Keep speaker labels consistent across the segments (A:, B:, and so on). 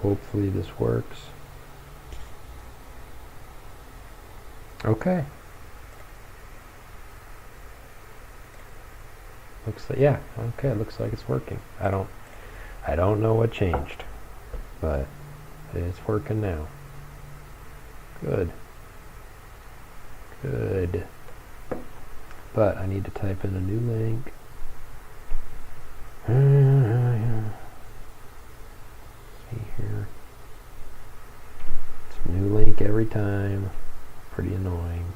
A: Hopefully this works. Okay. Looks like, yeah, okay, looks like it's working. I don't know what changed, but it's working now. Good. Good. But I need to type in a new link. See here. It's a new link every time. Pretty annoying.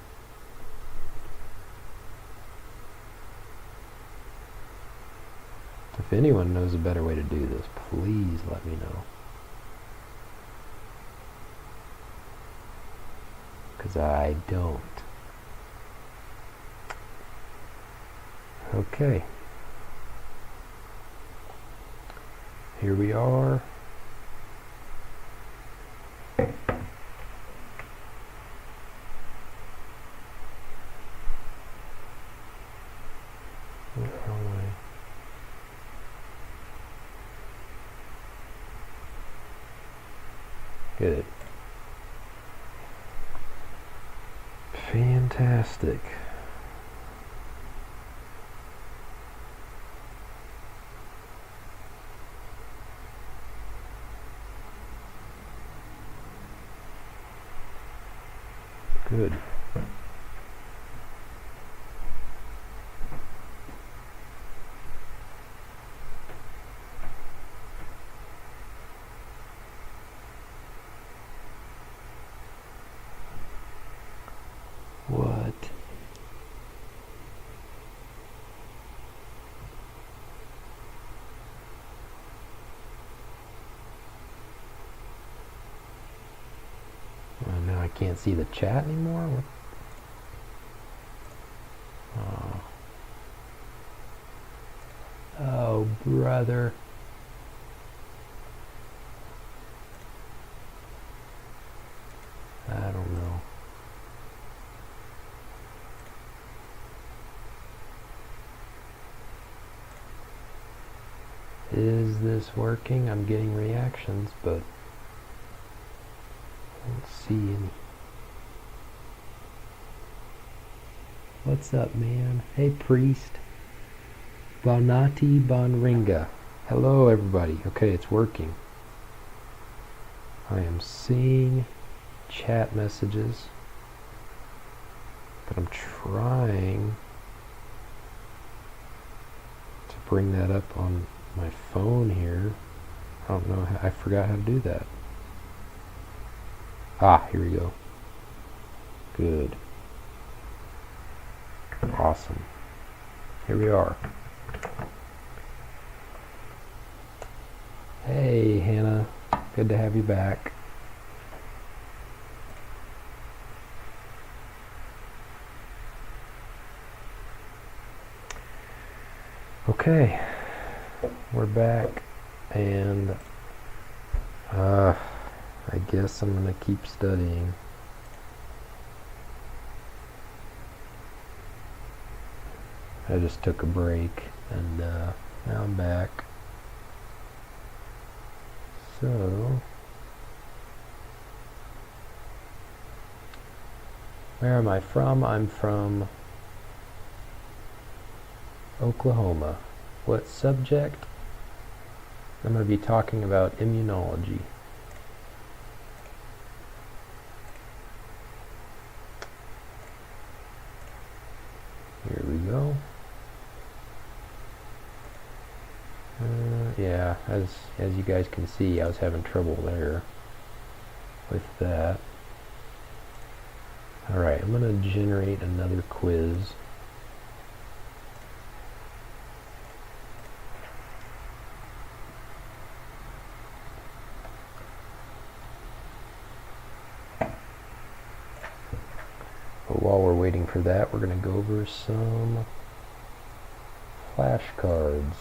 A: If anyone knows a better way to do this, please let me know. Because I don't. Okay. Here we are. Good. Fantastic. Good. What? Oh, now I can't see the chat anymore? Oh. Oh, brother. I don't know. Is this working? I'm getting reactions, but I don't see any. What's up, man? Hey, Priest. Bonati Bonringa. Hello, everybody. Okay, it's working. I am seeing chat messages, but I'm trying to bring that up on my phone here. I don't know how, I forgot how to do that. Ah, here we go. Good. Awesome. Here we are. Hey, Hannah. Good to have you back. Okay. We're back, and I guess I'm gonna keep studying. I just took a break, and now I'm back. So, where am I from? I'm from Oklahoma. What subject? I'm going to be talking about immunology. Here we go. Yeah, as you guys can see, I was having trouble there with that. Alright, I'm going to generate another quiz. But while we're waiting for that, we're going to go over some flashcards.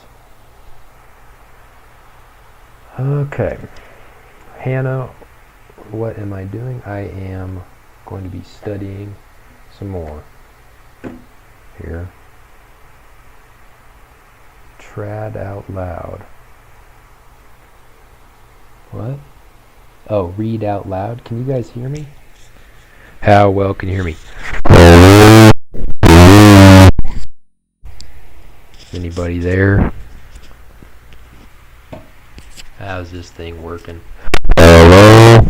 A: Okay, Hannah, what am I doing? I am going to be studying some more here. Trad out loud. What? Oh, read out loud. Can you guys hear me? How well can you hear me? Anybody there? How's this thing working? Hello?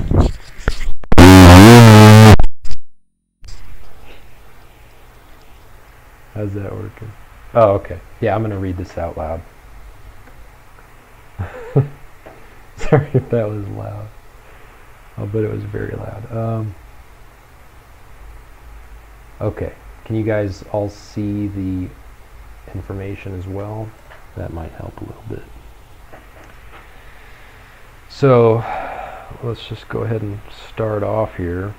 A: How's that working? Oh, okay. Yeah, I'm going to read this out loud. Sorry if that was loud. Oh, but it was very loud. Okay. Can you guys all see the information as well? That might help a little bit. So, let's just go ahead and start off here.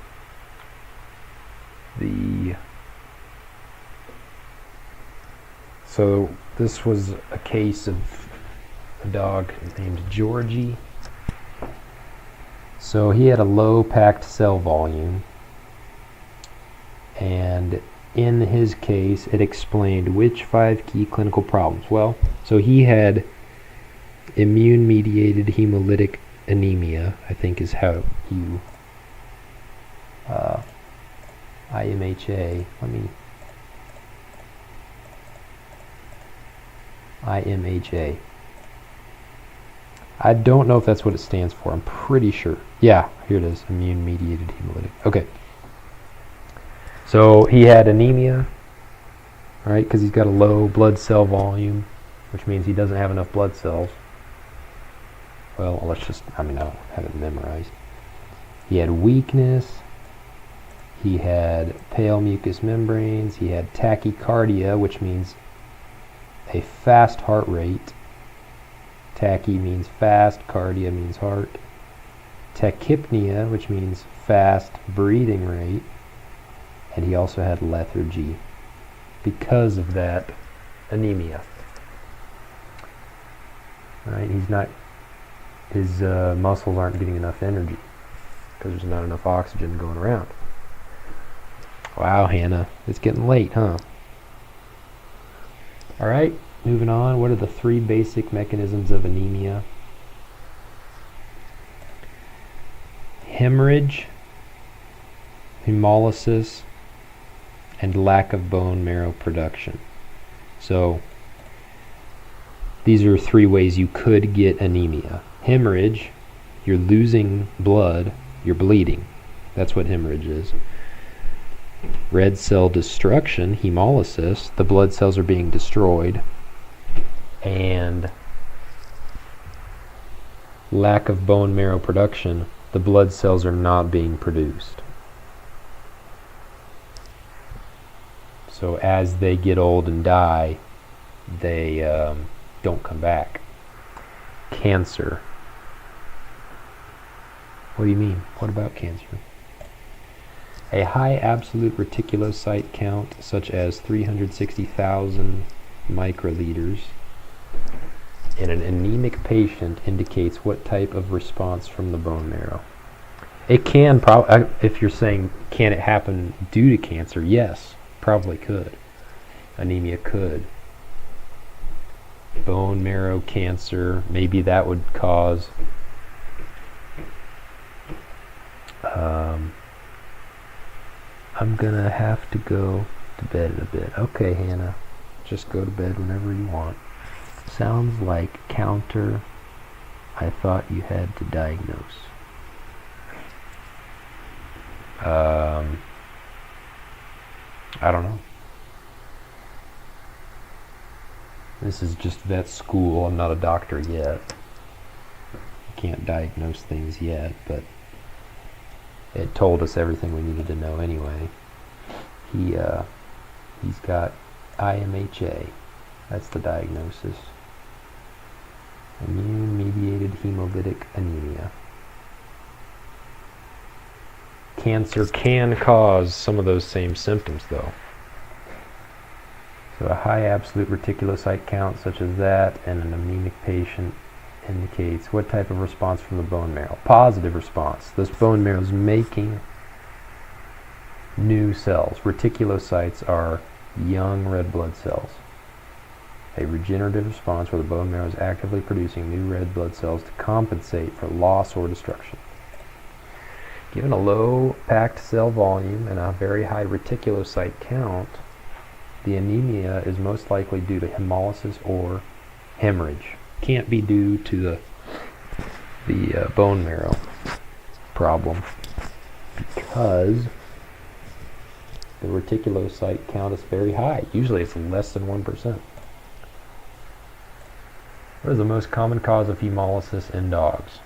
A: So this was a case of a dog named Georgie. So he had a low packed cell volume, and in his case it explained which 5 key clinical problems. Well, so he had immune mediated hemolytic anemia, I think is how you IMHA. IMHA. I don't know if that's what it stands for. I'm pretty sure. Yeah, here it is. Immune mediated hemolytic. Okay. So he had anemia, right? Because he's got a low blood cell volume, which means he doesn't have enough blood cells. Well, let's just, I don't have it memorized. He had weakness. He had pale mucous membranes. He had tachycardia, which means a fast heart rate. Tachy means fast, cardia means heart. Tachypnea, which means fast breathing rate. And he also had lethargy because of that anemia. Right? His muscles aren't getting enough energy because there's not enough oxygen going around. Wow, Hannah, it's getting late, huh? All right, moving on. What are the 3 basic mechanisms of anemia? Hemorrhage, hemolysis, and lack of bone marrow production. So these are 3 ways you could get anemia. Hemorrhage, you're losing blood, you're bleeding. That's what hemorrhage is. Red cell destruction, hemolysis, the blood cells are being destroyed. And lack of bone marrow production, the blood cells are not being produced. So as they get old and die, they don't come back. Cancer. What do you mean? What about cancer? A high absolute reticulocyte count, such as 360,000 microliters, in an anemic patient indicates what type of response from the bone marrow. It can if you're saying, can it happen due to cancer? Yes, probably could. Anemia could. Bone marrow cancer, maybe that would cause I'm gonna have to go to bed in a bit. Okay, Hannah, just go to bed whenever you want. Sounds like counter. I thought you had to diagnose. I don't know. This is just vet school. I'm not a doctor yet. I can't diagnose things yet, but it told us everything we needed to know anyway. He's got IMHA. That's the diagnosis. Immune-mediated hemolytic anemia. Cancer can cause some of those same symptoms, though. So a high absolute reticulocyte count such as that in an anemic patient indicates what type of response from the bone marrow. Positive response. This bone marrow is making new cells. Reticulocytes are young red blood cells. A regenerative response where the bone marrow is actively producing new red blood cells to compensate for loss or destruction. Given a low packed cell volume and a very high reticulocyte count, the anemia is most likely due to hemolysis or hemorrhage. Can't be due to the bone marrow problem because the reticulocyte count is very high. Usually it's less than 1%. What is the most common cause of hemolysis in dogs?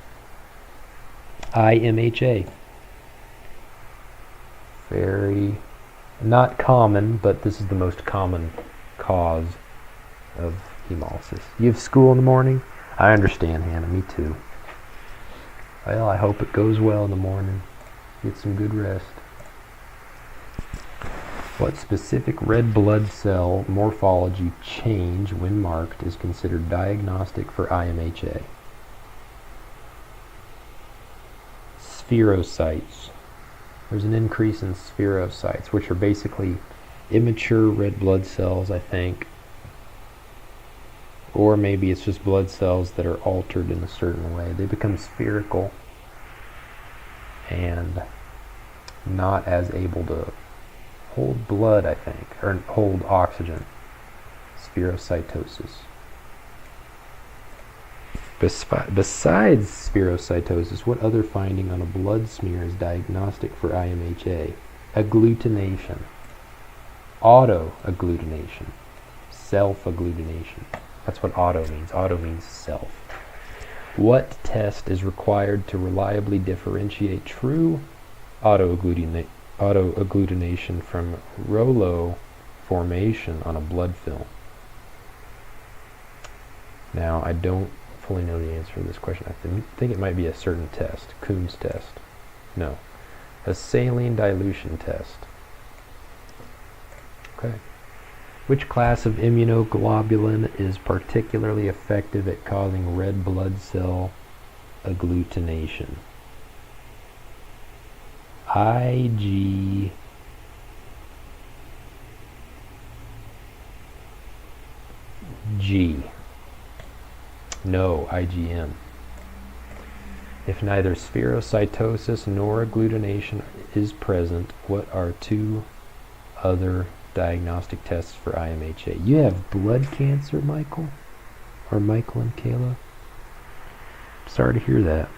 A: IMHA. Very not common, but this is the most common cause of hemolysis. You have school in the morning? I understand, Hannah. Me too. Well, I hope it goes well in the morning. Get some good rest. What specific red blood cell morphology change, when marked, is considered diagnostic for IMHA? Spherocytes. There's an increase in spherocytes, which are basically immature red blood cells, I think. Or maybe it's just blood cells that are altered in a certain way. They become spherical and not as able to hold blood, I think, or hold oxygen. Spherocytosis. Besides spherocytosis, what other finding on a blood smear is diagnostic for IMHA? Agglutination, auto-agglutination, self-agglutination. That's what auto means. Auto means self. What test is required to reliably differentiate true auto-agglutination from rouleau formation on a blood film? Now, I don't fully know the answer to this question. I think it might be a certain test. Coombs test. No. A saline dilution test. Okay. Which class of immunoglobulin is particularly effective at causing red blood cell agglutination? IgG. No, IgM. If neither spherocytosis nor agglutination is present, what are two other diagnostic tests for IMHA? You have blood cancer, Michael? Or Michael and Kayla? Sorry to hear that.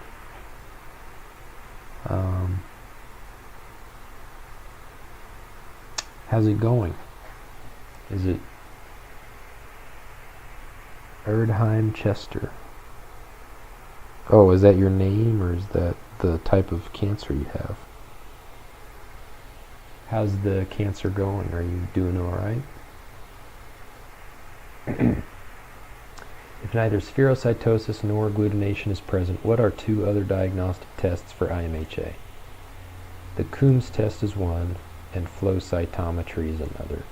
A: How's it going? Is it Erdheim Chester? Oh, is that your name, or is that the type of cancer you have? How's the cancer going? Are you doing all right? If neither spherocytosis nor agglutination is present, what are two other diagnostic tests for IMHA? The Coombs test is one, and flow cytometry is another.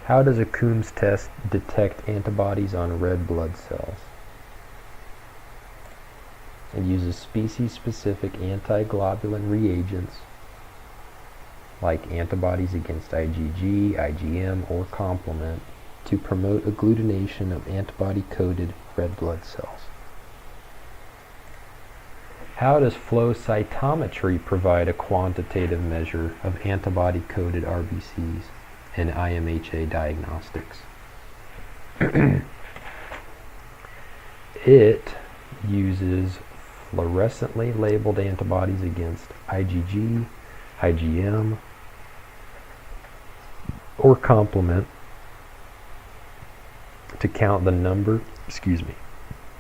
A: How does a Coombs test detect antibodies on red blood cells? It uses species-specific antiglobulin reagents like antibodies against IgG, IgM, or complement to promote agglutination of antibody-coated red blood cells. How does flow cytometry provide a quantitative measure of antibody-coated RBCs in IMHA diagnostics? It uses fluorescently labeled antibodies against IgG, IgM, or complement to count the number,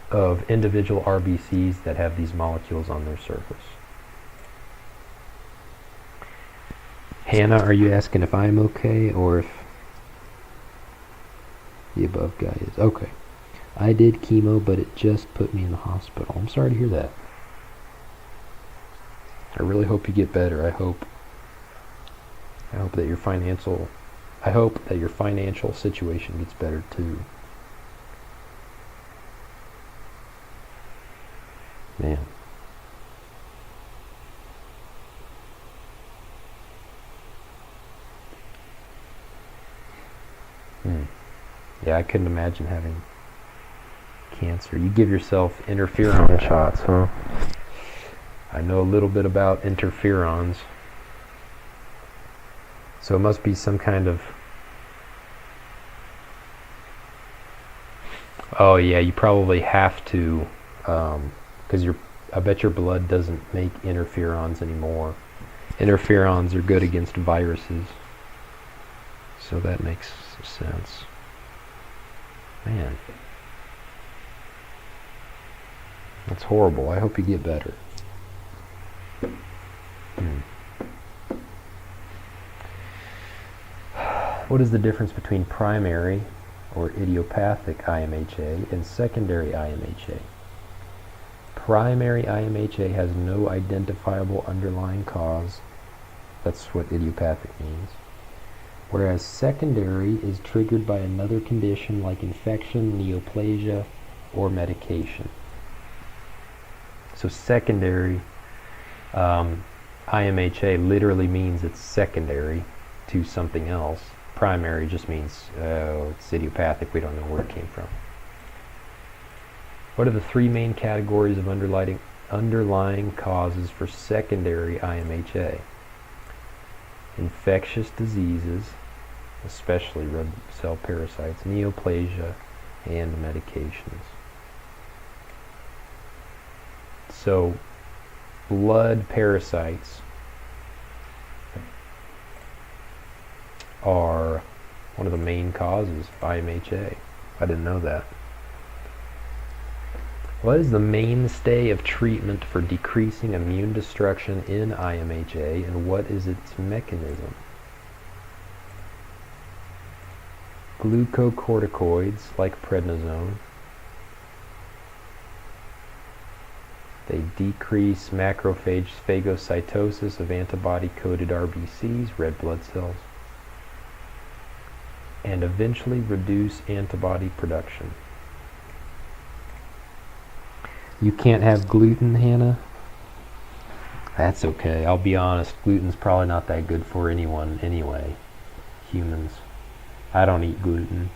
A: of individual RBCs that have these molecules on their surface. Hannah, are you asking if I'm okay or if the above guy is? Okay. I did chemo, but it just put me in the hospital. I'm sorry to hear that. I really hope you get better. I hope that your financial situation gets better too. Man. Yeah, I couldn't imagine having cancer. You give yourself interferon shots, huh? I know a little bit about interferons. So it must be some kind of... Oh yeah, you probably have to, because I bet your blood doesn't make interferons anymore. Interferons are good against viruses. So that makes sense. Man. That's horrible. I hope you get better. What is the difference between primary or idiopathic IMHA and secondary IMHA? Primary IMHA has no identifiable underlying cause. That's what idiopathic means. Whereas secondary is triggered by another condition like infection, neoplasia, or medication. So secondary IMHA literally means it's secondary to something else. Primary just means, oh, it's idiopathic, we don't know where it came from. What are the three main categories of underlying causes for secondary IMHA? Infectious diseases, especially red cell parasites, neoplasia, and medications. So, blood parasites are one of the main causes of IMHA. I didn't know that. What is the mainstay of treatment for decreasing immune destruction in IMHA, and what is its mechanism? Glucocorticoids like prednisone. They decrease macrophage phagocytosis of antibody-coated RBCs, red blood cells, and eventually reduce antibody production. You can't have gluten, Hannah? That's okay. I'll be honest, gluten's probably not that good for anyone anyway. Humans. I don't eat gluten,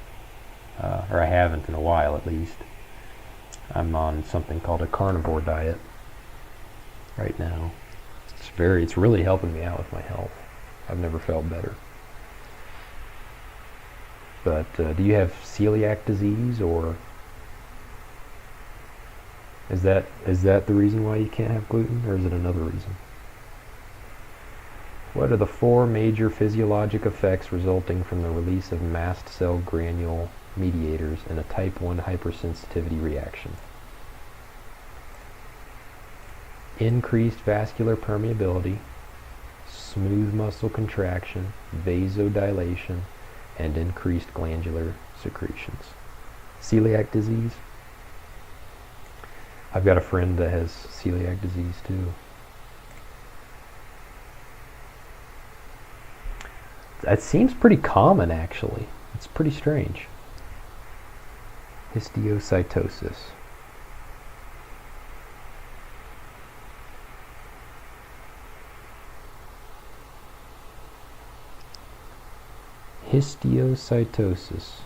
A: or I haven't in a while at least. I'm on something called a carnivore diet right now. It's really helping me out with my health. I've never felt better. But do you have celiac disease, or is that the reason why you can't have gluten, or is it another reason? What are the four major physiologic effects resulting from the release of mast cell granule mediators in a type 1 hypersensitivity reaction? Increased vascular permeability, smooth muscle contraction, vasodilation, and increased glandular secretions. Celiac disease? I've got a friend that has celiac disease too. That seems pretty common, actually. It's pretty strange. Histiocytosis. Histiocytosis.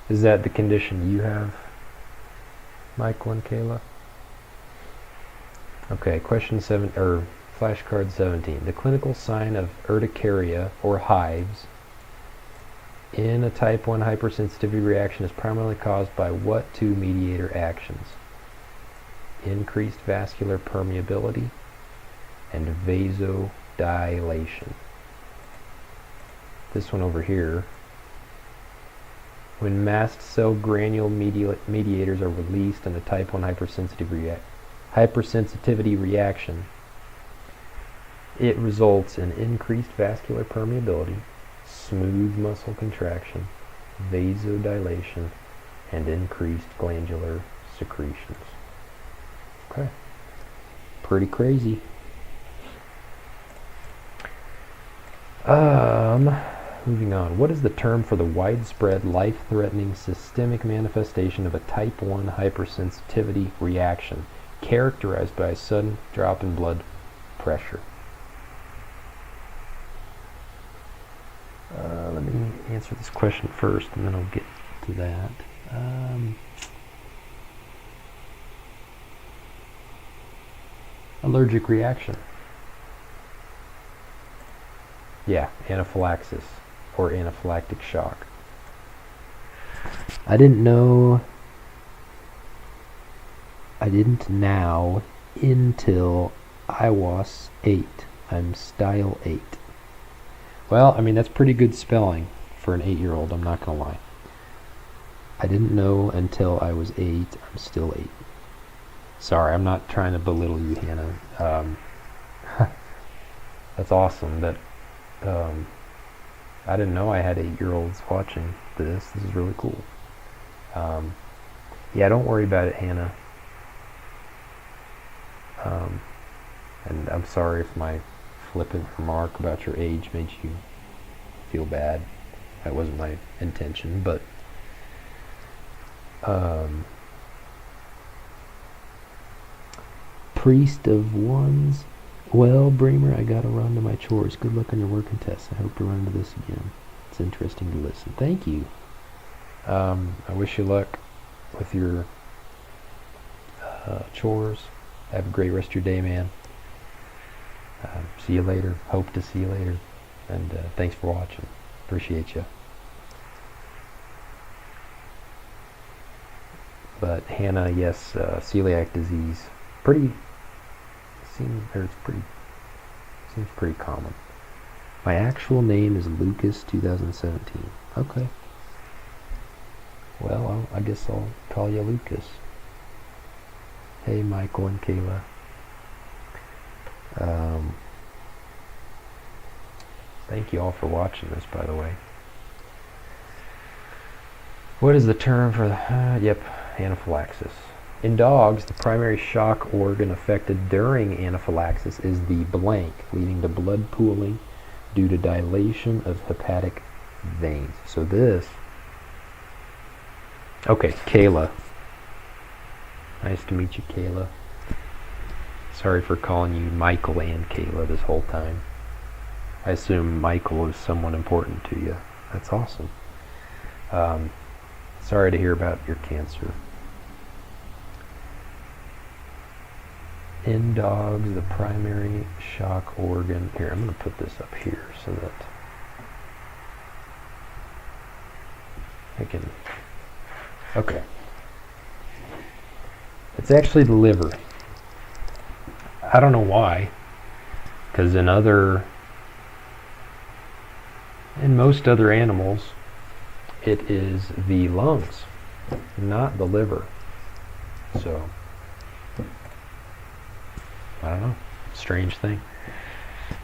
A: Is that the condition you have, Michael and Kayla? Okay, question 7, or flashcard 17. The clinical sign of urticaria or hives in a type 1 hypersensitivity reaction is primarily caused by what two mediator actions? Increased vascular permeability and vasodilation. This one over here. When mast cell granule mediators are released in a type 1 hypersensitivity reaction, it results in increased vascular permeability, smooth muscle contraction, vasodilation, and increased glandular secretions. Okay. Pretty crazy. Moving on. What is the term for the widespread, life-threatening systemic manifestation of a type 1 hypersensitivity reaction characterized by a sudden drop in blood pressure? Let me answer this question first, and then I'll get to that. Allergic reaction. Yeah, anaphylaxis or anaphylactic shock. I didn't know. I didn't now until I was 8. I'm style 8. Well, I mean, that's pretty good spelling for an 8-year-old, I'm not going to lie. I didn't know until I was 8. I'm still 8. Sorry, I'm not trying to belittle you, Hannah. That's awesome that I didn't know I had 8-year-olds watching this. This is really cool. Yeah, don't worry about it, Hannah. And I'm sorry if my flippant remark about your age made you feel bad. That wasn't my intention, but Priest of Ones. Well, Bremer, I gotta run to my chores. Good luck on your work and tests. I hope to run to this again. It's interesting to listen. Thank you. I wish you luck with your chores. Have a great rest of your day, man. See you later. Hope to see you later. And thanks for watching. Appreciate you. But Hannah, yes, celiac disease. Seems pretty common. My actual name is Lucas 2017. Okay. Well, I guess I'll call you Lucas. Hey, Michael and Kayla. Thank you all for watching this, by the way. What is the term for anaphylaxis? In dogs, the primary shock organ affected during anaphylaxis is the blank, leading to blood pooling due to dilation of hepatic veins. So this... Okay, Kayla. Nice to meet you, Kayla. Sorry for calling you Michael and Kayla this whole time. I assume Michael is someone important to you. That's awesome. Sorry to hear about your cancer. In dogs, the primary shock organ... Here, I'm going to put this up here so that I can... Okay. It's actually the liver. I don't know why, because in most other animals, it is the lungs, not the liver. So, I don't know. Strange thing.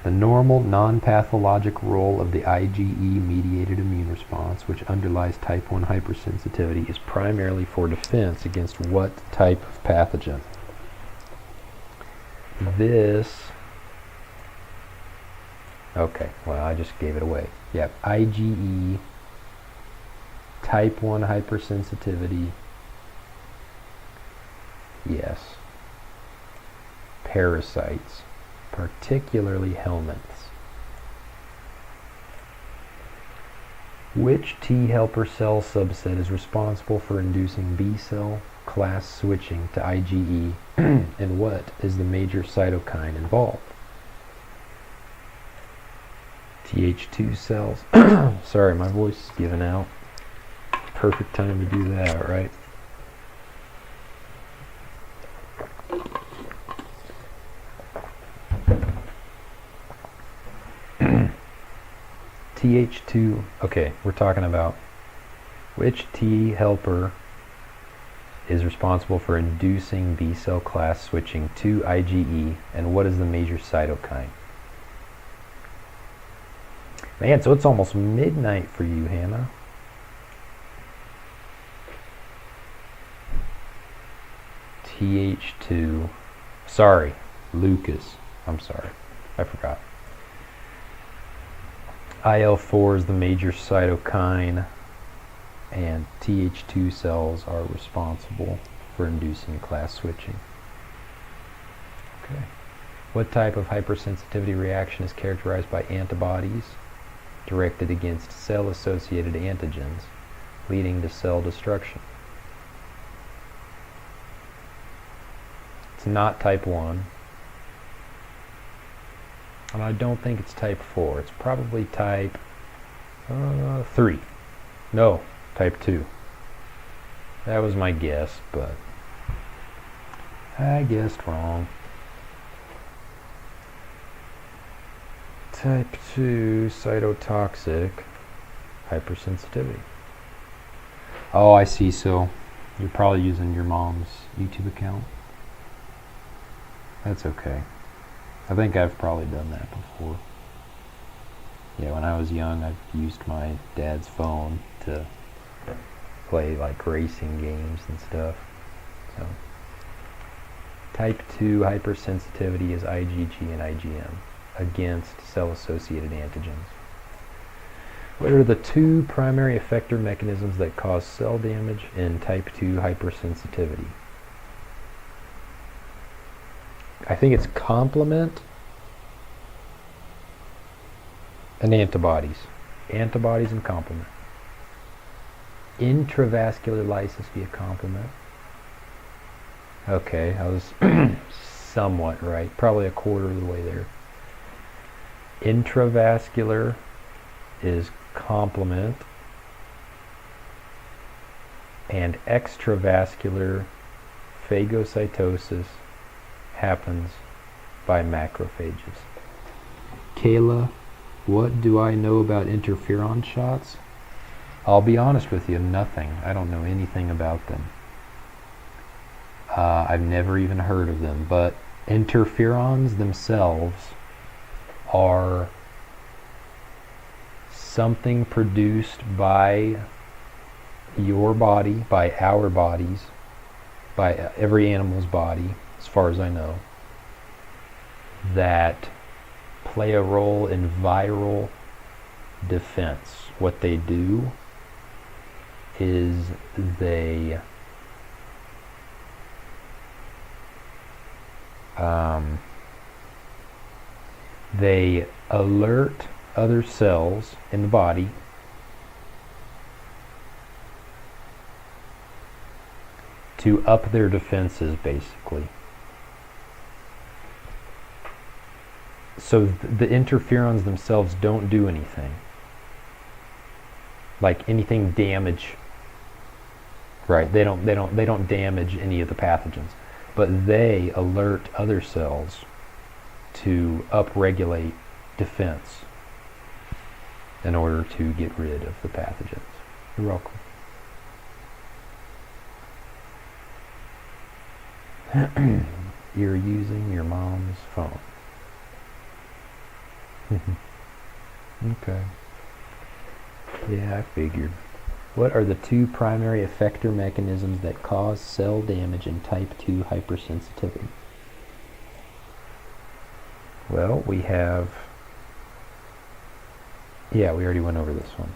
A: The normal, non-pathologic role of the IgE-mediated immune response, which underlies type 1 hypersensitivity, is primarily for defense against what type of pathogen? Okay, well, I just gave it away. Yep, IgE, type 1 hypersensitivity, yes. Parasites, particularly helminths. Which T helper cell subset is responsible for inducing B cell class switching to IgE, and what is the major cytokine involved? Th2 cells. Sorry, my voice is giving out. Perfect time to do that, right? Th2, okay, we're talking about which T helper is responsible for inducing B cell class switching to IgE, and what is the major cytokine? Man, so it's almost midnight for you, Hannah. Th2, sorry, Lucas, I'm sorry, I forgot. IL-4 is the major cytokine, and Th2 cells are responsible for inducing class switching. Okay. What type of hypersensitivity reaction is characterized by antibodies directed against cell-associated antigens, leading to cell destruction? It's not type 1. And I don't think it's type 4. It's probably type 3. No, type 2. That was my guess, but I guessed wrong. Type 2 cytotoxic hypersensitivity. Oh, I see. So you're probably using your mom's YouTube account. That's okay. I think I've probably done that before. Yeah, when I was young, I used my dad's phone to play like racing games and stuff. So type 2 hypersensitivity is IgG and IgM against cell-associated antigens. What are the two primary effector mechanisms that cause cell damage in type 2 hypersensitivity? I think it's complement and antibodies. Antibodies and complement. Intravascular lysis via complement. Okay, I was somewhat right. Probably a quarter of the way there. Intravascular is complement, and extravascular phagocytosis happens by macrophages. Kayla, what do I know about interferon shots? I'll be honest with you, nothing. I don't know anything about them. I've never even heard of them, but interferons themselves are something produced by your body, by our bodies, by every animal's body, as far as I know, that play a role in viral defense. What they do is they alert other cells in the body to up their defenses, basically. So the interferons themselves don't do anything, like anything damage. Right? They don't damage any of the pathogens, but they alert other cells to upregulate defense in order to get rid of the pathogens. You're welcome. You're using your mom's phone. Okay. Yeah, I figured. What are the two primary effector mechanisms that cause cell damage in type 2 hypersensitivity? Well, we have... Yeah, we already went over this one.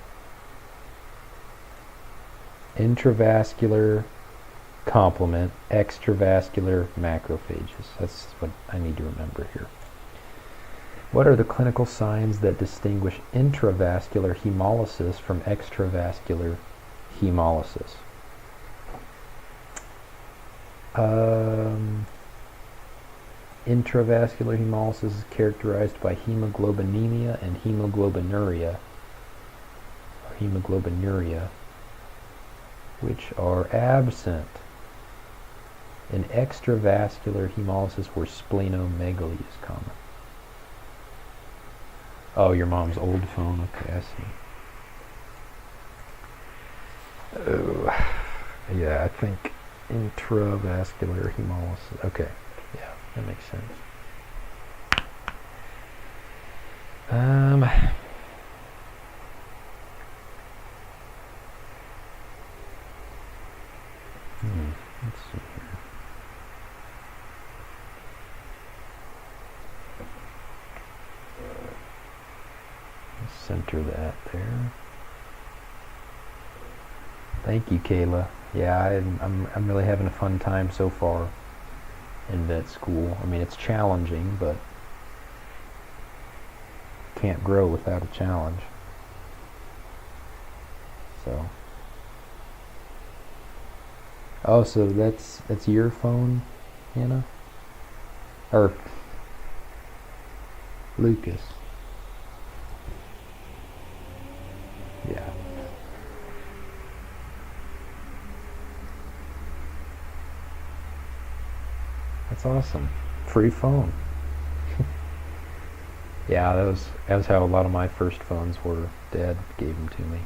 A: Intravascular complement, extravascular macrophages. That's what I need to remember here. What are the clinical signs that distinguish intravascular hemolysis from extravascular hemolysis? Intravascular hemolysis is characterized by hemoglobinemia and hemoglobinuria, which are absent in extravascular hemolysis where splenomegaly is common. Oh, your mom's old phone. Okay, I see. Oh, yeah, I think intravascular hemolysis. Okay, yeah, that makes sense. Let's see here. Center that there. Thank you, Kayla. Yeah, I'm really having a fun time so far in vet school. I mean, it's challenging, but can't grow without a challenge. So. Oh, so that's your phone, Hannah? Or Lucas. Yeah. That's awesome. Free phone. Yeah, that was how a lot of my first phones were. Dad gave them to me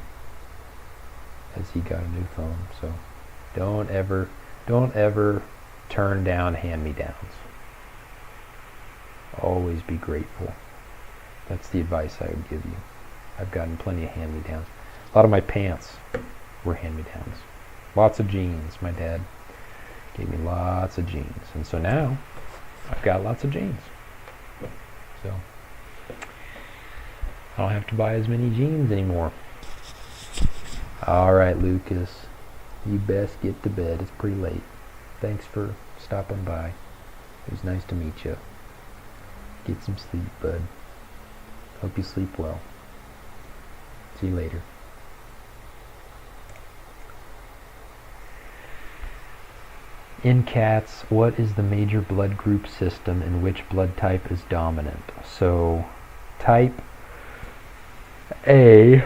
A: as he got a new phone. So don't ever turn down hand-me-downs. Always be grateful. That's the advice I would give you. I've gotten plenty of hand-me-downs. A lot of my pants were hand-me-downs. Lots of jeans. My dad gave me lots of jeans. And so now I've got lots of jeans. So I don't have to buy as many jeans anymore. All right, Lucas. You best get to bed. It's pretty late. Thanks for stopping by. It was nice to meet you. Get some sleep, bud. Hope you sleep well. See you later. In cats, what is the major blood group system and which blood type is dominant? So, type A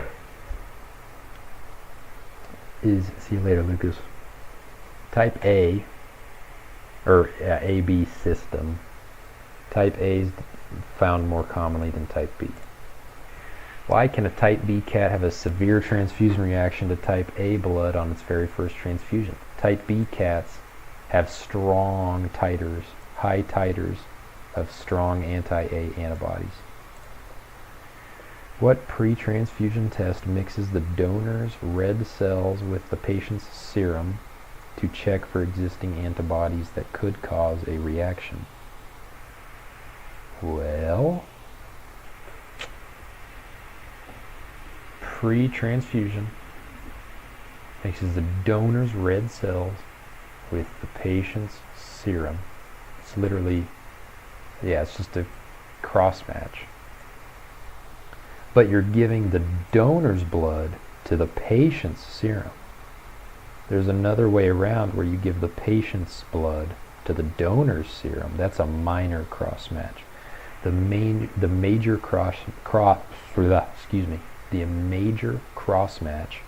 A: is, see you later, Lucas. Type A, or AB system. Type A is found more commonly than type B. Why can a type B cat have a severe transfusion reaction to type A blood on its very first transfusion? Type B cats have strong titers, high titers of strong anti-A antibodies. What pre-transfusion test mixes the donor's red cells with the patient's serum to check for existing antibodies that could cause a reaction? Well, pre-transfusion mixes the donor's red cells with the patient's serum. It's literally, yeah, it's just a cross match. But you're giving the donor's blood to the patient's serum. There's another way around where you give the patient's blood to the donor's serum. That's a minor cross match. The major cross match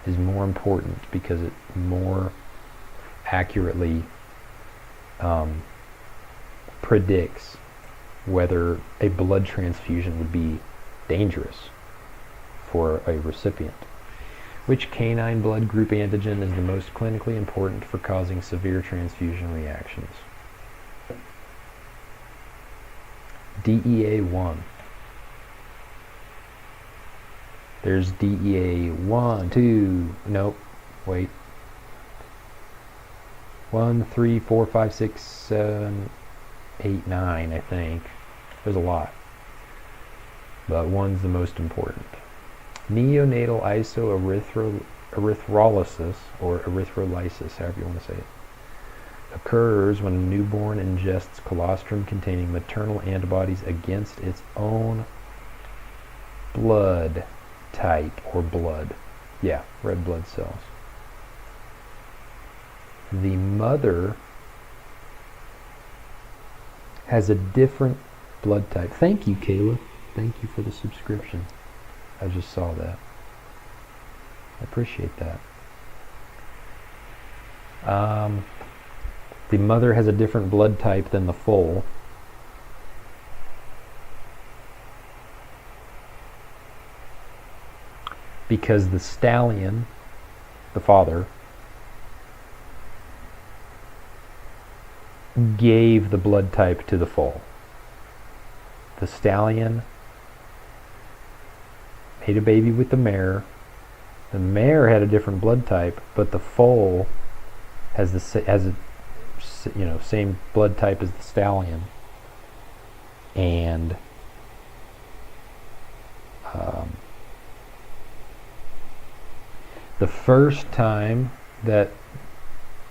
A: is more important because it more accurately predicts whether a blood transfusion would be dangerous for a recipient. Which canine blood group antigen is the most clinically important for causing severe transfusion reactions? DEA1. There's DEA1, 2, nope, wait. 1, 3, 4, 5, 6, 7, 8, 9, I think. There's a lot. But one's the most important. Neonatal isoerythrolysis, or erythrolysis, however you want to say it, occurs when a newborn ingests colostrum containing maternal antibodies against its own blood type, or blood. Yeah, red blood cells. The mother has a different blood type. Thank you, Kayla. Thank you for the subscription. I just saw that. I appreciate that. The mother has a different blood type than the foal. Because the stallion, the father, gave the blood type to the foal. The stallion made a baby with the mare. The mare had a different blood type, but the foal has the same blood type as the stallion, and the first time that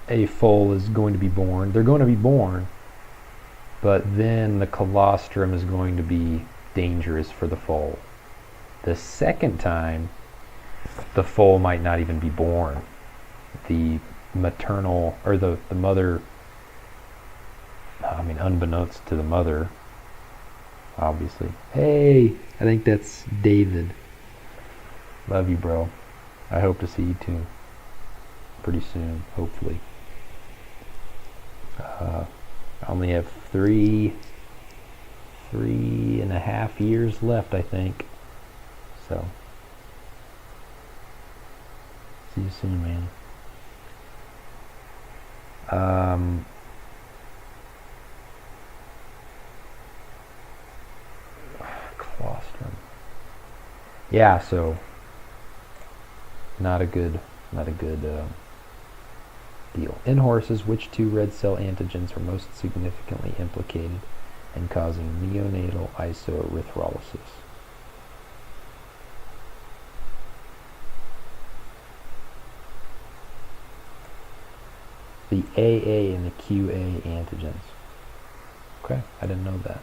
A: a foal is going to be born, they're going to be born, but then the colostrum is going to be dangerous for the foal. The second time, the foal might not even be born. The maternal, or the mother, unbeknownst to the mother, obviously. Hey, I think that's David. Love you, bro. I hope to see you too. Pretty soon, hopefully. I only have three and a half years left, I think. So, see you soon, man. Colostrum. Yeah, so not a good deal. In horses, which two red cell antigens are most significantly implicated in causing neonatal isoerythrolysis? The AA and the QA antigens. Okay, I didn't know that.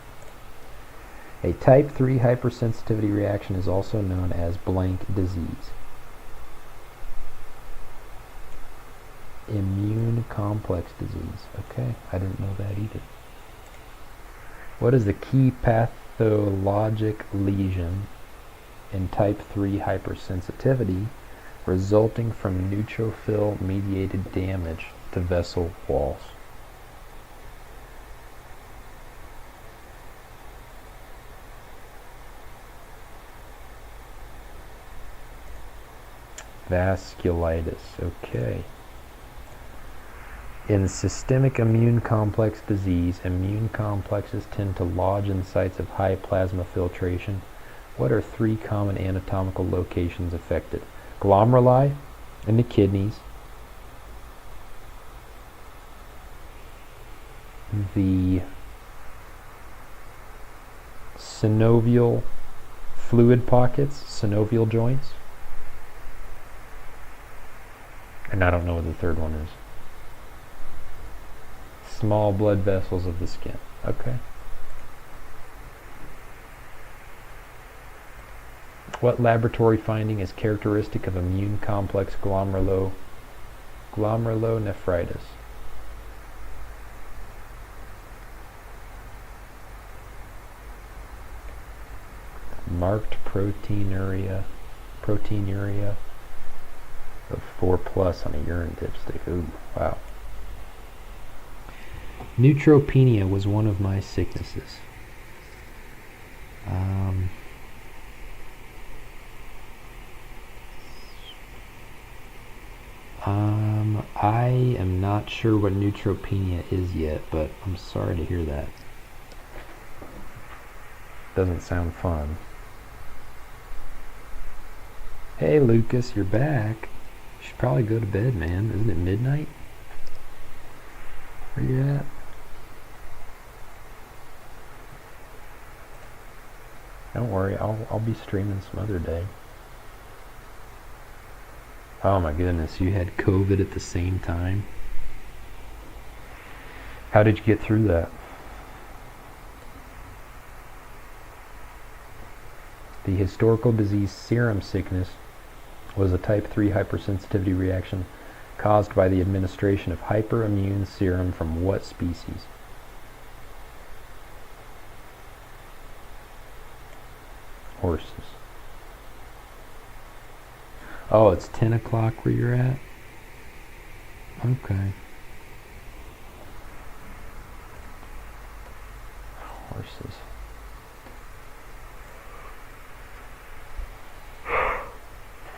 A: A type 3 hypersensitivity reaction is also known as blank disease. Immune complex disease. Okay, I didn't know that either. What is the key pathologic lesion in type 3 hypersensitivity resulting from neutrophil-mediated damage to vessel walls? Vasculitis. Okay. In systemic immune complex disease, immune complexes tend to lodge in sites of high plasma filtration. What are three common anatomical locations affected? Glomeruli in the kidneys, the synovial fluid pockets, synovial joints, and I don't know what the third one is. Small blood vessels of the skin. Okay. What laboratory finding is characteristic of immune complex glomerulonephritis? Marked proteinuria of 4+ on a urine dipstick. Ooh, wow. Neutropenia was one of my sicknesses. I am not sure what neutropenia is yet, but I'm sorry to hear that. Doesn't sound fun. Hey Lucas, you're back. You should probably go to bed, man. Isn't it midnight? Where you at? Don't worry, I'll be streaming some other day. Oh my goodness, you had COVID at the same time? How did you get through that? The historical disease serum sickness was a type 3 hypersensitivity reaction caused by the administration of hyperimmune serum from what species? Horses. Oh, it's 10 o'clock where you're at? Okay. Horses.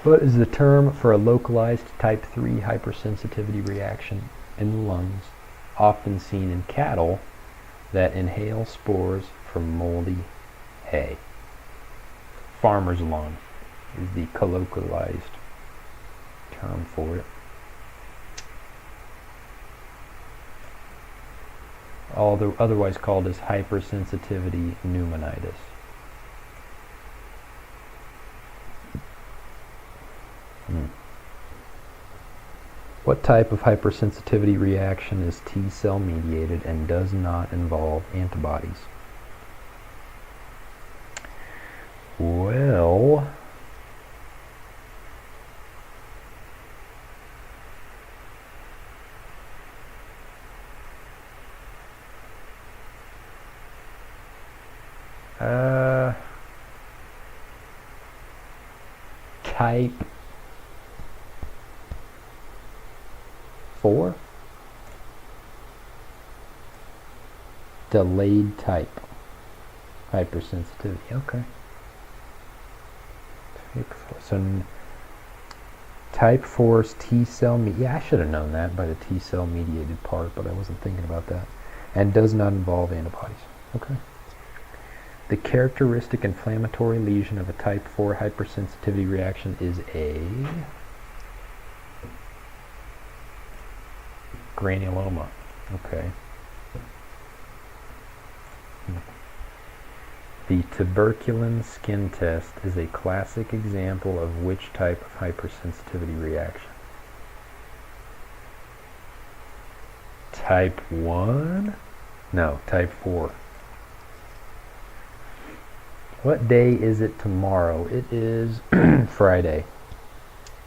A: What is the term for a localized type 3 hypersensitivity reaction in the lungs, often seen in cattle that inhale spores from moldy hay? Farmer's lung is the colloquialized term for it. Otherwise called as hypersensitivity pneumonitis. What type of hypersensitivity reaction is T-cell mediated and does not involve antibodies? Well, type 4? Delayed type hypersensitivity. Okay. So type 4's T cell yeah, I should have known that by the T cell mediated part, but I wasn't thinking about that. And does not involve antibodies. Okay. The characteristic inflammatory lesion of a type 4 hypersensitivity reaction is a granuloma. Okay. The tuberculin skin test is a classic example of which type of hypersensitivity reaction? Type 1? No, type 4. What day is it tomorrow? It is Friday.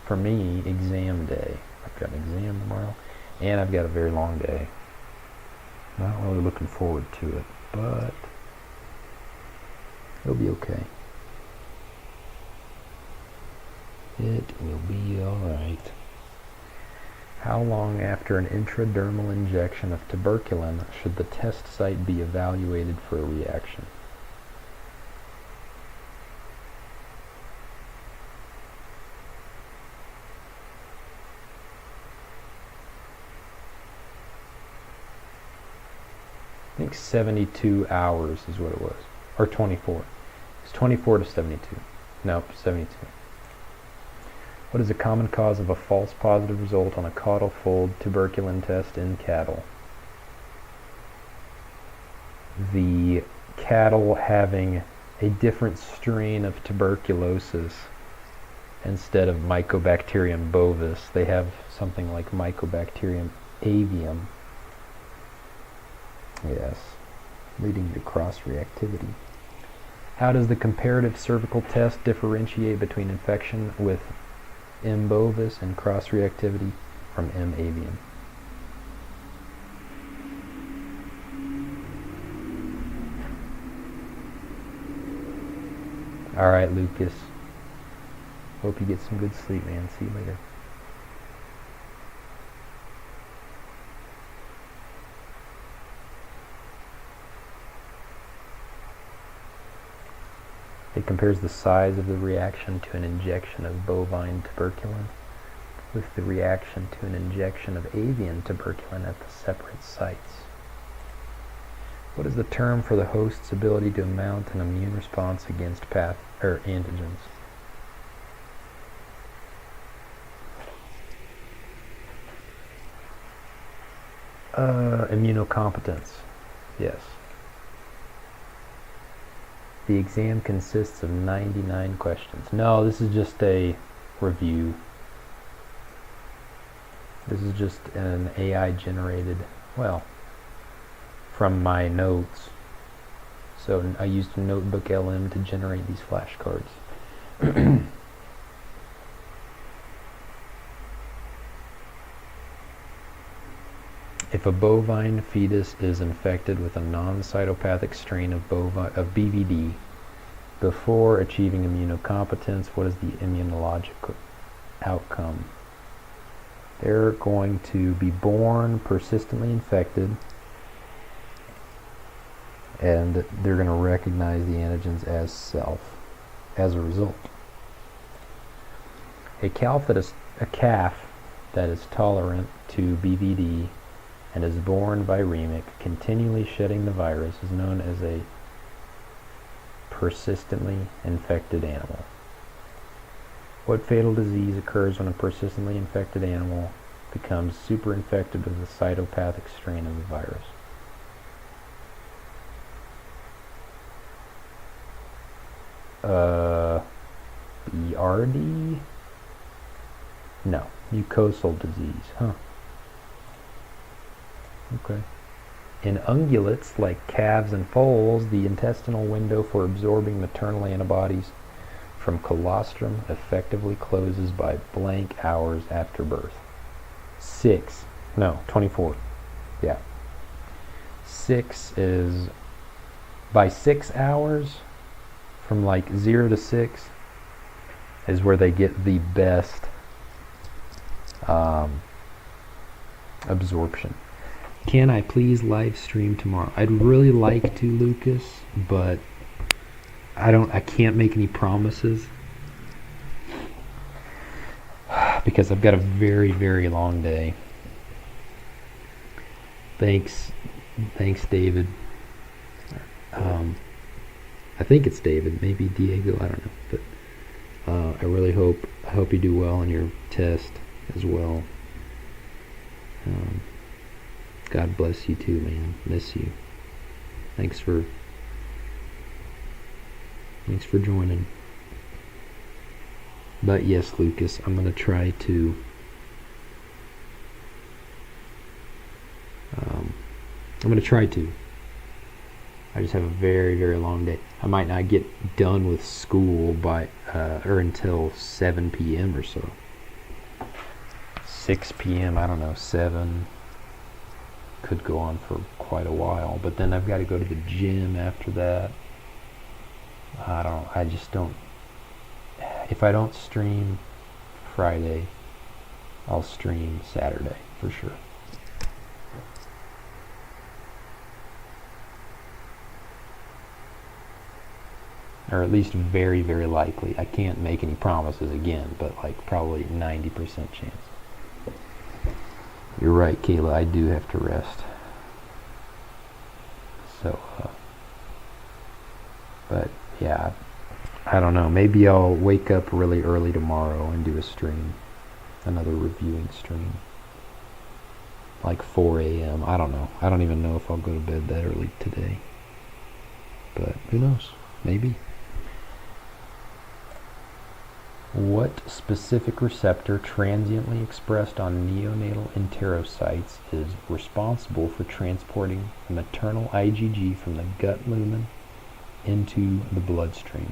A: For me, exam day. I've got an exam tomorrow, and I've got a very long day. Not really looking forward to it, but it'll be okay. It will be alright. How long after an intradermal injection of tuberculin should the test site be evaluated for a reaction? I think 72 hours is what it was. Or 24. It's 24 to 72. Nope, 72. What is a common cause of a false positive result on a caudal fold tuberculin test in cattle? The cattle having a different strain of tuberculosis instead of Mycobacterium bovis. They have something like Mycobacterium avium. Yes, leading to cross-reactivity. How does the comparative cervical test differentiate between infection with M. bovis and cross-reactivity from M. avium? Alright, Lucas. Hope you get some good sleep, man. See you later. It compares the size of the reaction to an injection of bovine tuberculin with the reaction to an injection of avian tuberculin at the separate sites. What is the term for the host's ability to mount an immune response against antigens? Immunocompetence. Yes. The exam consists of 99 questions. No, this is just a review. This is just an AI generated, well, from my notes. So I used a Notebook LM to generate these flashcards. If a bovine fetus is infected with a non-cytopathic strain of BVD before achieving immunocompetence, what is the immunologic outcome? They're going to be born persistently infected, and they're going to recognize the antigens as self as a result. A calf that is tolerant to BVD and is born viremic, continually shedding the virus, is known as a persistently infected animal. What fatal disease occurs when a persistently infected animal becomes superinfected with a cytopathic strain of the virus? BRD? No, mucosal disease, huh? Okay. In ungulates, like calves and foals, the intestinal window for absorbing maternal antibodies from colostrum effectively closes by blank hours after birth. 24. Yeah. 6 is by 6 hours, from like 0 to 6, is where they get the best absorption. Can I please live stream tomorrow? I'd really like to, Lucas, but I can't make any promises because I've got a very, very long day. Thanks, David. I think it's David, maybe Diego, I don't know, but I really hope you do well on your test as well. God bless you too, man. Miss you. Thanks for joining. But yes, Lucas, I'm gonna try to I just have a very, very long day. I might not get done with school by or until 7 p.m. or so. 6 p.m., I don't know, 7. Could go on for quite a while, but then I've got to go to the gym after that. I just don't. If I don't stream Friday, I'll stream Saturday for sure. Or at least very, very likely. I can't make any promises again, but like probably 90% chance. You're right, Kayla, I do have to rest. So, but yeah, I don't know. Maybe I'll wake up really early tomorrow and do a stream. Another reviewing stream. Like 4 a.m. I don't know. I don't even know if I'll go to bed that early today. But who knows? Maybe. What specific receptor transiently expressed on neonatal enterocytes is responsible for transporting the maternal IgG from the gut lumen into the bloodstream?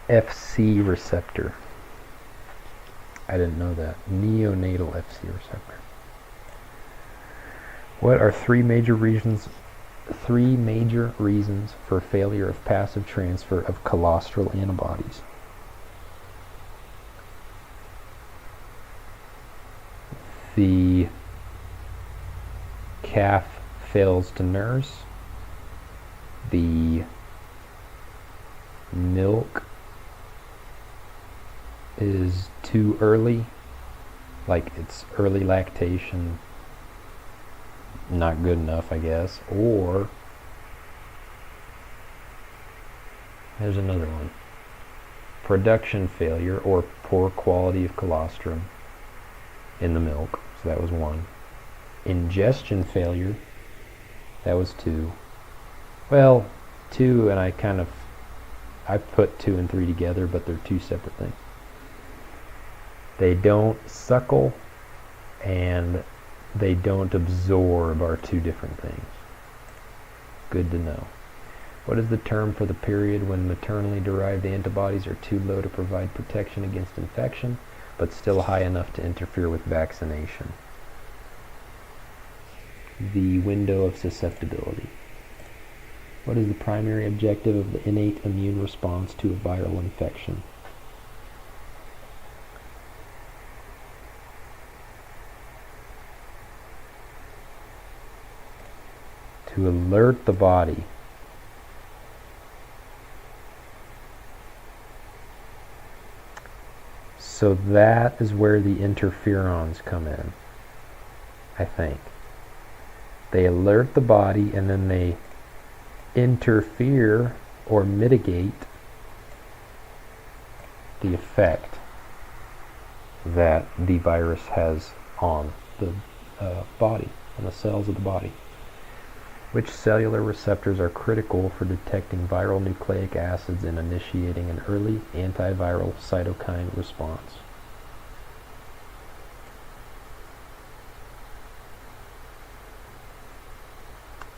A: FC receptor. I didn't know that. Neonatal FC receptor. What are three major reasons for failure of passive transfer of colostral antibodies? The calf fails to nurse. The milk is too early, like it's early lactation, not good enough, I guess. Or there's another one. Production failure or poor quality of colostrum in the milk. So that was one. Ingestion failure. That was 2. Well, 2, and I put 2 and 3 together, but they're 2 separate things. They don't suckle and they don't absorb are 2 different things. Good to know. What is the term for the period when maternally derived antibodies are too low to provide protection against infection, but still high enough to interfere with vaccination? The window of susceptibility. What is the primary objective of the innate immune response to a viral infection? To alert the body. So that is where the interferons come in, I think. They alert the body and then they interfere or mitigate the effect that the virus has on the body, on the cells of the body. Which cellular receptors are critical for detecting viral nucleic acids and initiating an early antiviral cytokine response?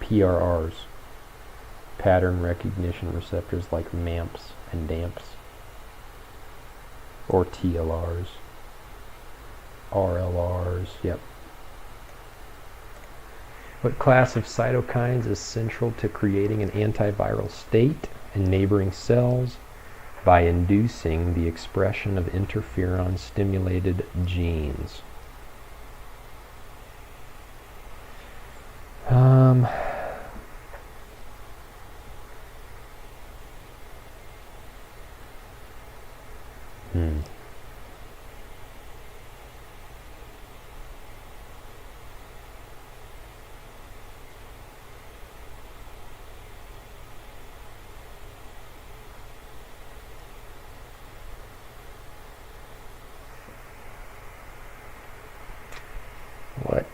A: PRRs, pattern recognition receptors like MAMPs and DAMPs, or TLRs, RLRs, yep. What class of cytokines is central to creating an antiviral state in neighboring cells by inducing the expression of interferon-stimulated genes? What?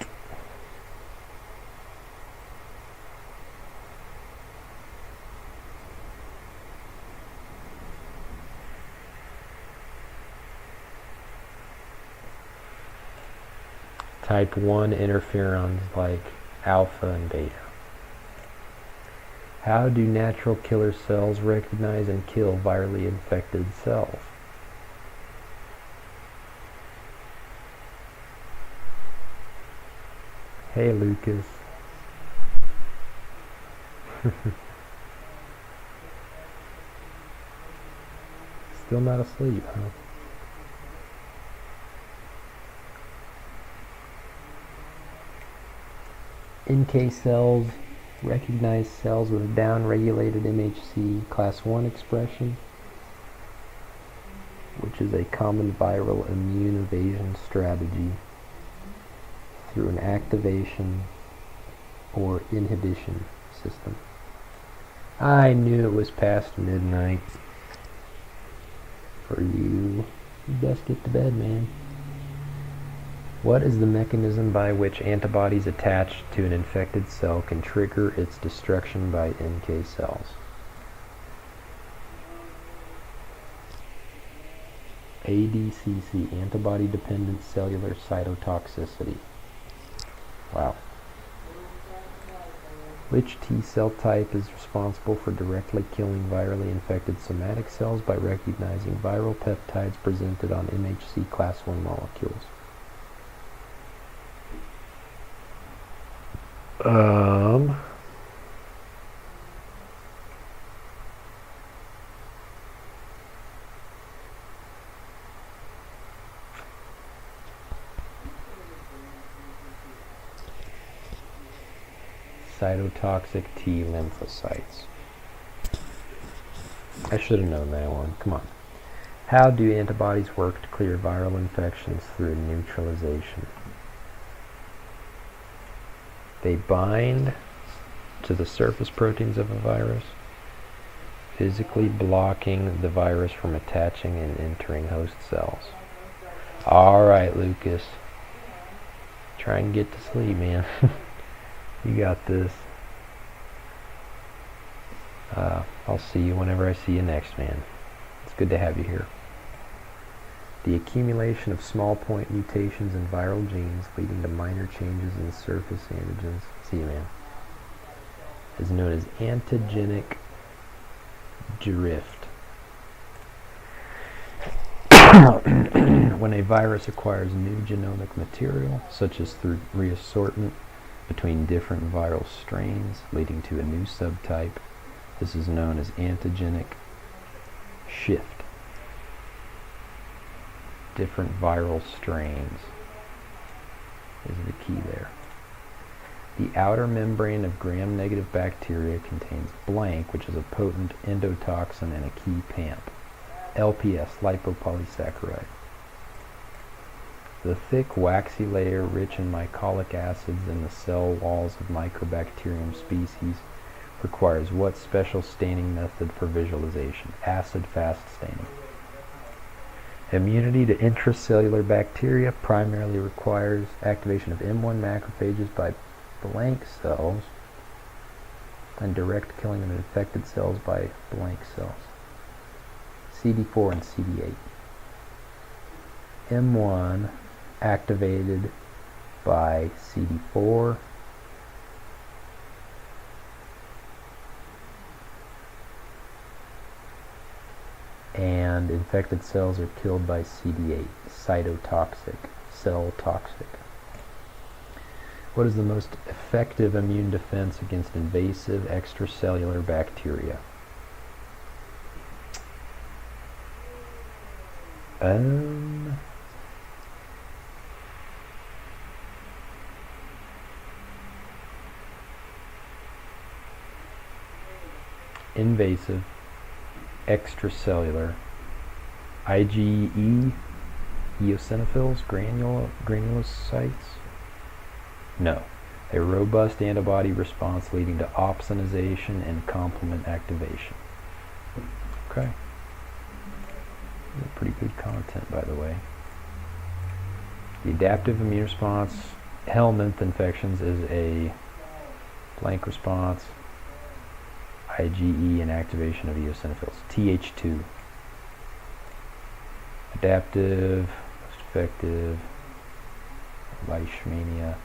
A: Type 1 interferons like alpha and beta. How do natural killer cells recognize and kill virally infected cells? Hey, Lucas. Still not asleep, huh? NK cells recognize cells with down-regulated MHC class 1 expression, which is a common viral immune evasion strategy through an activation or inhibition system. I knew it was past midnight for you. You best get to bed, man. What is the mechanism by which antibodies attached to an infected cell can trigger its destruction by NK cells? ADCC, antibody-dependent cellular cytotoxicity. Wow. Which T cell type is responsible for directly killing virally infected somatic cells by recognizing viral peptides presented on MHC class 1 molecules? Cytotoxic T lymphocytes. I should have known that one. Come on. How do antibodies work to clear viral infections through neutralization? They bind to the surface proteins of a virus, physically blocking the virus from attaching and entering host cells. Alright, Lucas. Try and get to sleep, man. You got this. I'll see you whenever I see you next, man. It's good to have you here. The accumulation of small point mutations in viral genes leading to minor changes in surface antigens, see you, man, is known as antigenic drift. When a virus acquires new genomic material, such as through reassortment between different viral strains leading to a new subtype, this is known as antigenic shift. Different viral strains is the key there. The outer membrane of gram-negative bacteria contains blank, which is a potent endotoxin and a key PAMP, LPS, lipopolysaccharide. The thick, waxy layer rich in mycolic acids in the cell walls of Mycobacterium species requires what special staining method for visualization? Acid-fast staining. Immunity to intracellular bacteria primarily requires activation of M1 macrophages by blank cells and direct killing of infected cells by blank cells. CD4 and CD8. M1 activated by CD4 and infected cells are killed by CD8, cytotoxic, cell toxic. What is the most effective immune defense against invasive extracellular bacteria? Invasive extracellular IgE eosinophils, granulocytes? No. A robust antibody response leading to opsonization and complement activation. Okay. Pretty good content, by the way. The adaptive immune response, helminth infections, is a blank response, IgE and activation of eosinophils. Th2. Adaptive, most effective, Leishmania.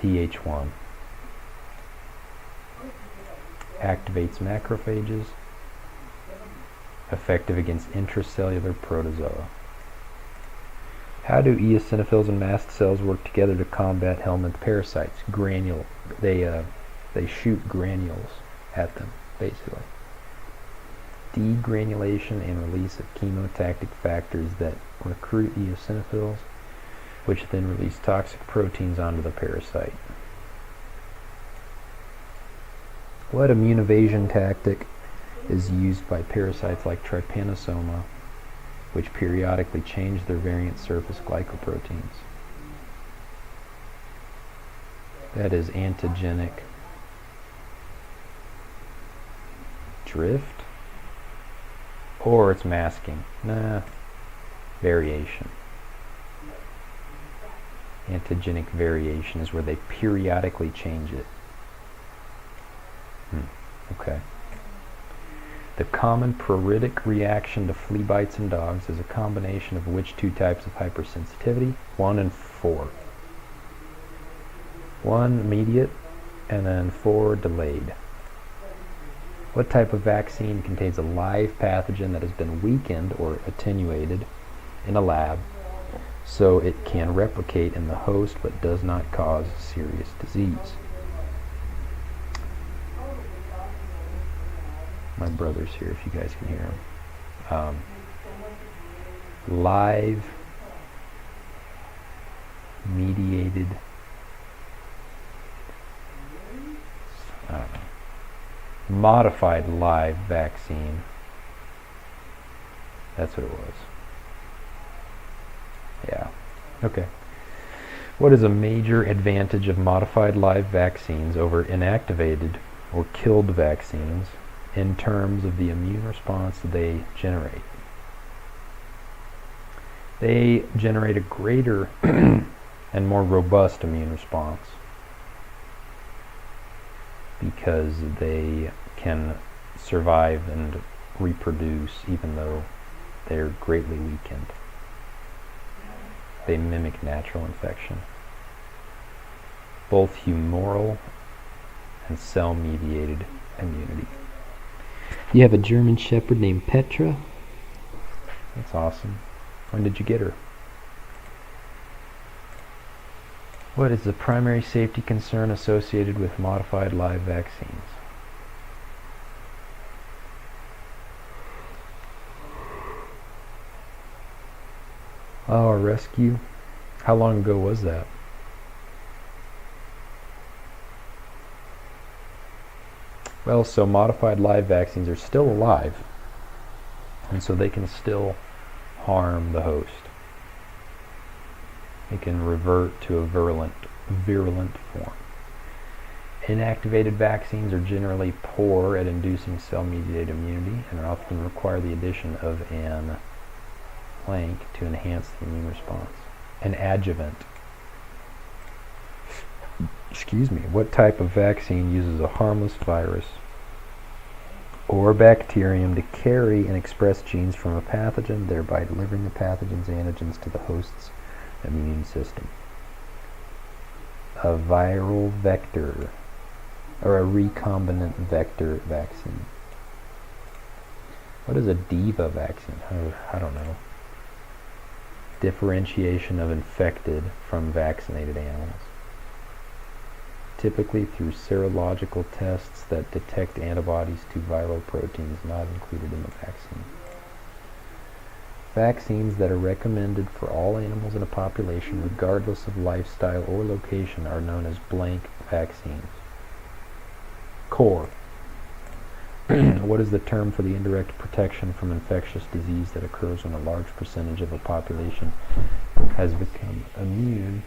A: Th1. Activates macrophages. Effective against intracellular protozoa. How do eosinophils and mast cells work together to combat helminth parasites? They shoot granules at them, basically. Degranulation and release of chemotactic factors that recruit eosinophils, which then release toxic proteins onto the parasite. What immune evasion tactic is used by parasites like trypanosoma, which periodically change their variant surface glycoproteins? That is antigenic drift, or it's masking. Nah, variation. Antigenic variation is where they periodically change it. Okay. The common pruritic reaction to flea bites in dogs is a combination of which two types of hypersensitivity? 1 and 4. 1 immediate, and then 4 delayed. What type of vaccine contains a live pathogen that has been weakened or attenuated in a lab so it can replicate in the host but does not cause serious disease? My brother's here if you guys can hear him. Live mediated, I don't know, modified live vaccine. That's what it was. Yeah. Okay. What is a major advantage of modified live vaccines over inactivated or killed vaccines in terms of the immune response they generate? They generate a greater and more robust immune response because they can survive and reproduce even though they're greatly weakened. They mimic natural infection. Both humoral and cell-mediated immunity. You have a German Shepherd named Petra. That's awesome. When did you get her? What is the primary safety concern associated with modified live vaccines? Oh, a rescue? How long ago was that? Well, so modified live vaccines are still alive, and so they can still harm the host. It can revert to a virulent form. Inactivated vaccines are generally poor at inducing cell-mediated immunity and often require the addition of an blank to enhance the immune response. An adjuvant. Excuse me. What type of vaccine uses a harmless virus or bacterium to carry and express genes from a pathogen, thereby delivering the pathogen's antigens to the host's immune system? A viral vector or a recombinant vector vaccine. What is a DIVA vaccine? I don't know. differentiation of infected from vaccinated animals, typically through serological tests that detect antibodies to viral proteins not included in the vaccine. Vaccines that are recommended for all animals in a population, regardless of lifestyle or location, are known as blank vaccines. Core. What is the term for the indirect protection from infectious disease that occurs when a large percentage of a population has become immune,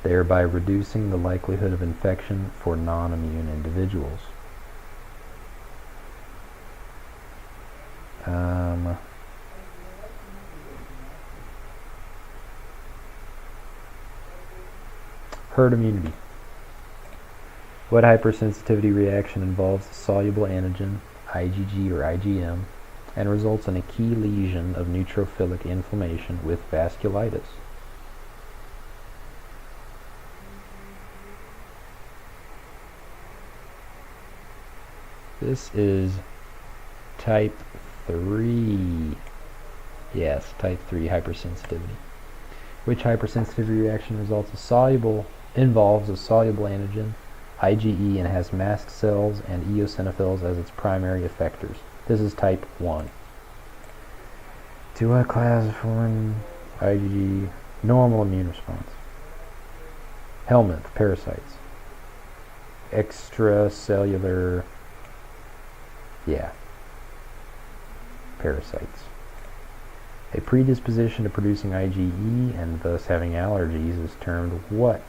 A: thereby reducing the likelihood of infection for non-immune individuals? Herd immunity. What hypersensitivity reaction involves a soluble antigen, IgG or IgM, and results in a key lesion of neutrophilic inflammation with vasculitis? This is type 3. Yes, type 3 hypersensitivity. Which hypersensitivity reaction involves a soluble antigen, IgE, and has mast cells and eosinophils as its primary effectors? This is type 1. To what class of foreign IgG? Normal immune response. Helminth, parasites. Extracellular, parasites. A predisposition to producing IgE and thus having allergies is termed what?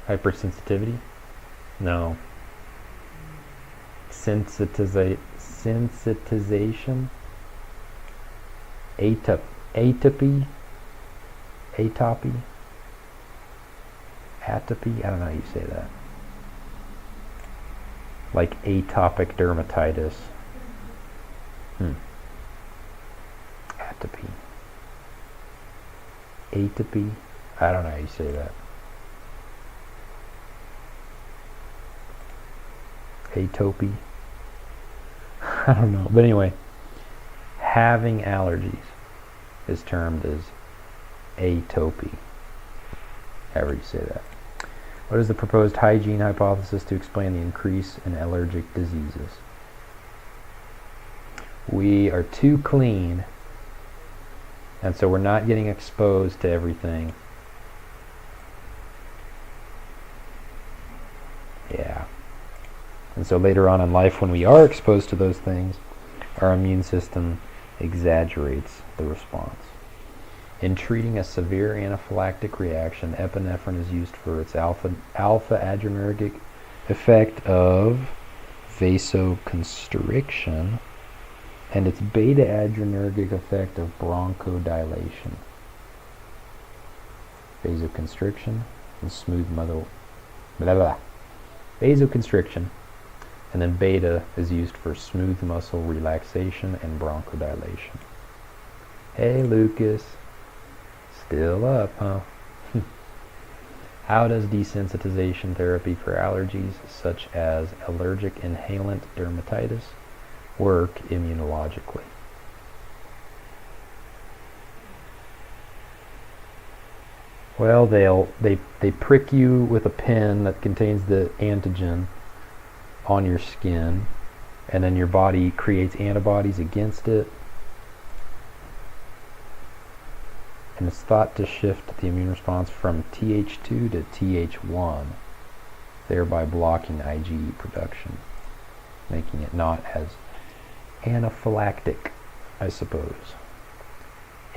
A: Hypersensitivity? No. Sensitization? Atopy? Atopy? I don't know how you say that. Like atopic dermatitis. Atopy. Atopy? I don't know how you say that. Atopy? I don't know. But anyway, having allergies is termed as atopy. However you say that. What is the proposed hygiene hypothesis to explain the increase in allergic diseases? We are too clean, and so we're not getting exposed to everything. Yeah. And so later on in life, when we are exposed to those things, our immune system exaggerates the response. In treating a severe anaphylactic reaction, epinephrine is used for its alpha-adrenergic effect of vasoconstriction and its beta-adrenergic effect of bronchodilation. Vasoconstriction and smooth muscle. Vasoconstriction, and then beta is used for smooth muscle relaxation and bronchodilation. Hey Lucas, still up, huh? How does desensitization therapy for allergies such as allergic inhalant dermatitis work immunologically? Well, they prick you with a pen that contains the antigen on your skin, and then your body creates antibodies against it, and it's thought to shift the immune response from Th2 to Th1, thereby blocking IgE production, making it not as anaphylactic, I suppose.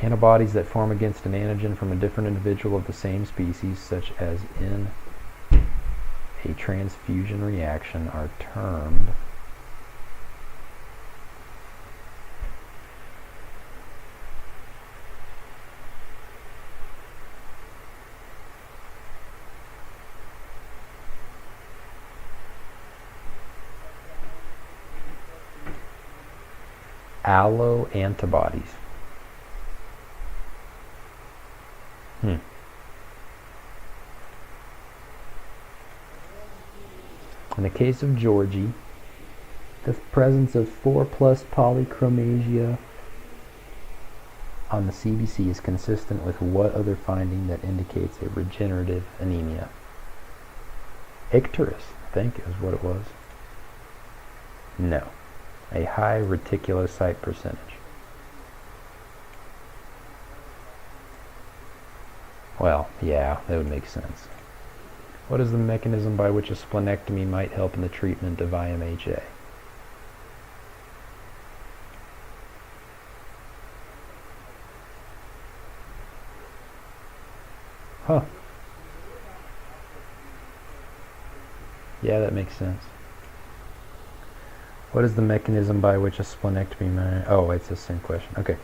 A: Antibodies that form against an antigen from a different individual of the same species, such as in a transfusion reaction, are termed alloantibodies. In the case of Georgie, the presence of 4+ polychromasia on the CBC is consistent with what other finding that indicates a regenerative anemia? Icterus, I think, is what it was. No. A high reticulocyte percentage. Well, yeah, that would make sense. What is the mechanism by which a splenectomy might help in the treatment of IMHA? Huh. Yeah, that makes sense. What is the mechanism by which a splenectomy might... Oh, it's the same question. Okay.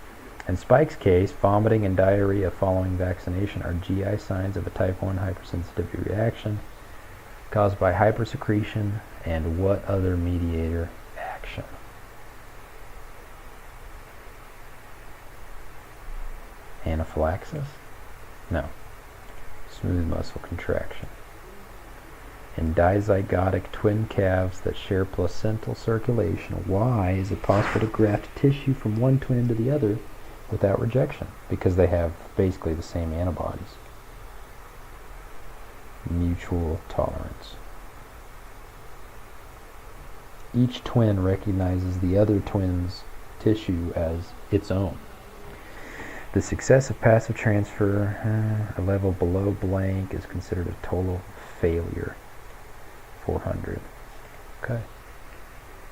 A: In Spike's case, vomiting and diarrhea following vaccination are GI signs of a type 1 hypersensitivity reaction caused by hypersecretion and what other mediator action? Anaphylaxis? No. Smooth muscle contraction. In dizygotic twin calves that share placental circulation, why is it possible to graft tissue from one twin to the other without rejection? Because they have basically the same antibodies. Mutual tolerance. Each twin recognizes the other twin's tissue as its own. The success of passive transfer, a level below blank, is considered a total failure. 400. Okay.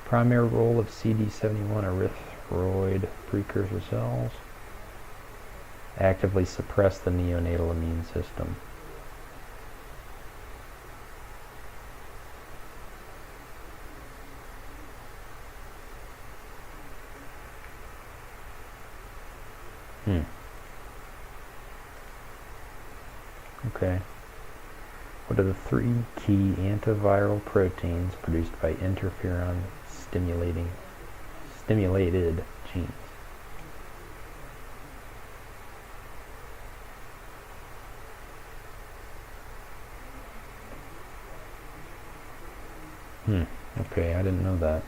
A: Primary role of CD71 erythroid precursor cells. Actively suppress the neonatal immune system. Okay. What are the 3 key antiviral proteins produced by interferon stimulated genes? Okay, I didn't know that.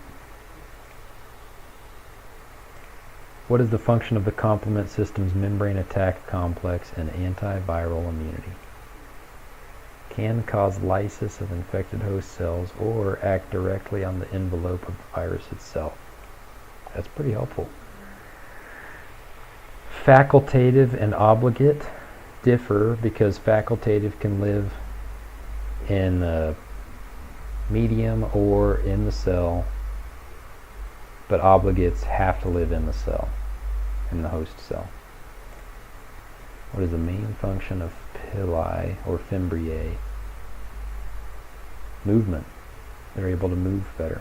A: What is the function of the complement system's membrane attack complex and antiviral immunity? Can cause lysis of infected host cells or act directly on the envelope of the virus itself. That's pretty helpful. Facultative and obligate differ because facultative can live in the medium or in the cell, but obligates have to live in the cell, in the host cell. What is the main function of pili or fimbriae? Movement. They're able to move better.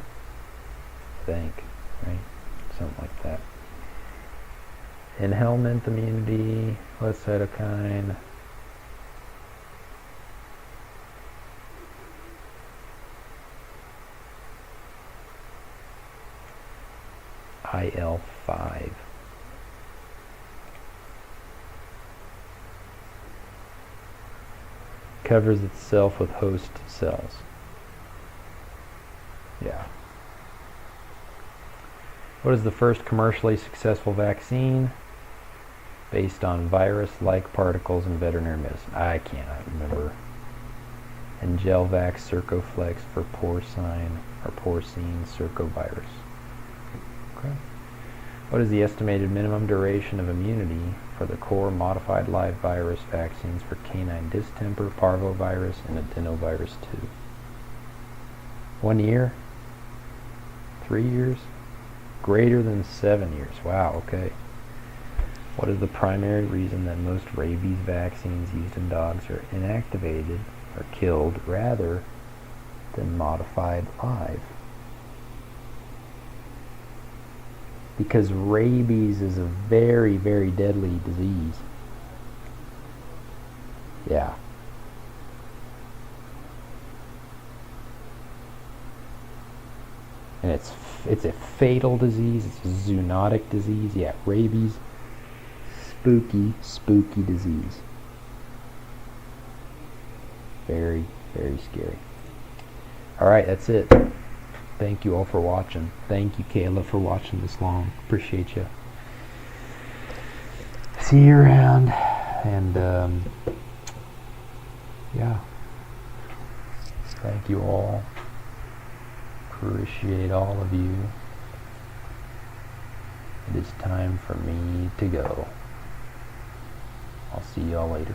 A: I think, right? Something like that. In helminth immunity, what cytokine? IL-5. Covers itself with host cells. Yeah. What is the first commercially successful vaccine based on virus-like particles in veterinary medicine? I cannot remember. Engelvax Circoflex for porcine circovirus. Okay. What is the estimated minimum duration of immunity for the core modified live virus vaccines for canine distemper, parvovirus, and adenovirus 2? 1 year? 3 years? Greater than 7 years. Wow, okay. What is the primary reason that most rabies vaccines used in dogs are inactivated or killed rather than modified live? Because rabies is a very, very deadly disease. Yeah. And it's a fatal disease. It's a zoonotic disease. Yeah, rabies. Spooky disease. Very, very scary. Alright, that's it. Thank you all for watching. Thank you, Kayla, for watching this long. Appreciate you. See you around. And, yeah. Thank you all. Appreciate all of you. It is time for me to go. I'll see y'all later.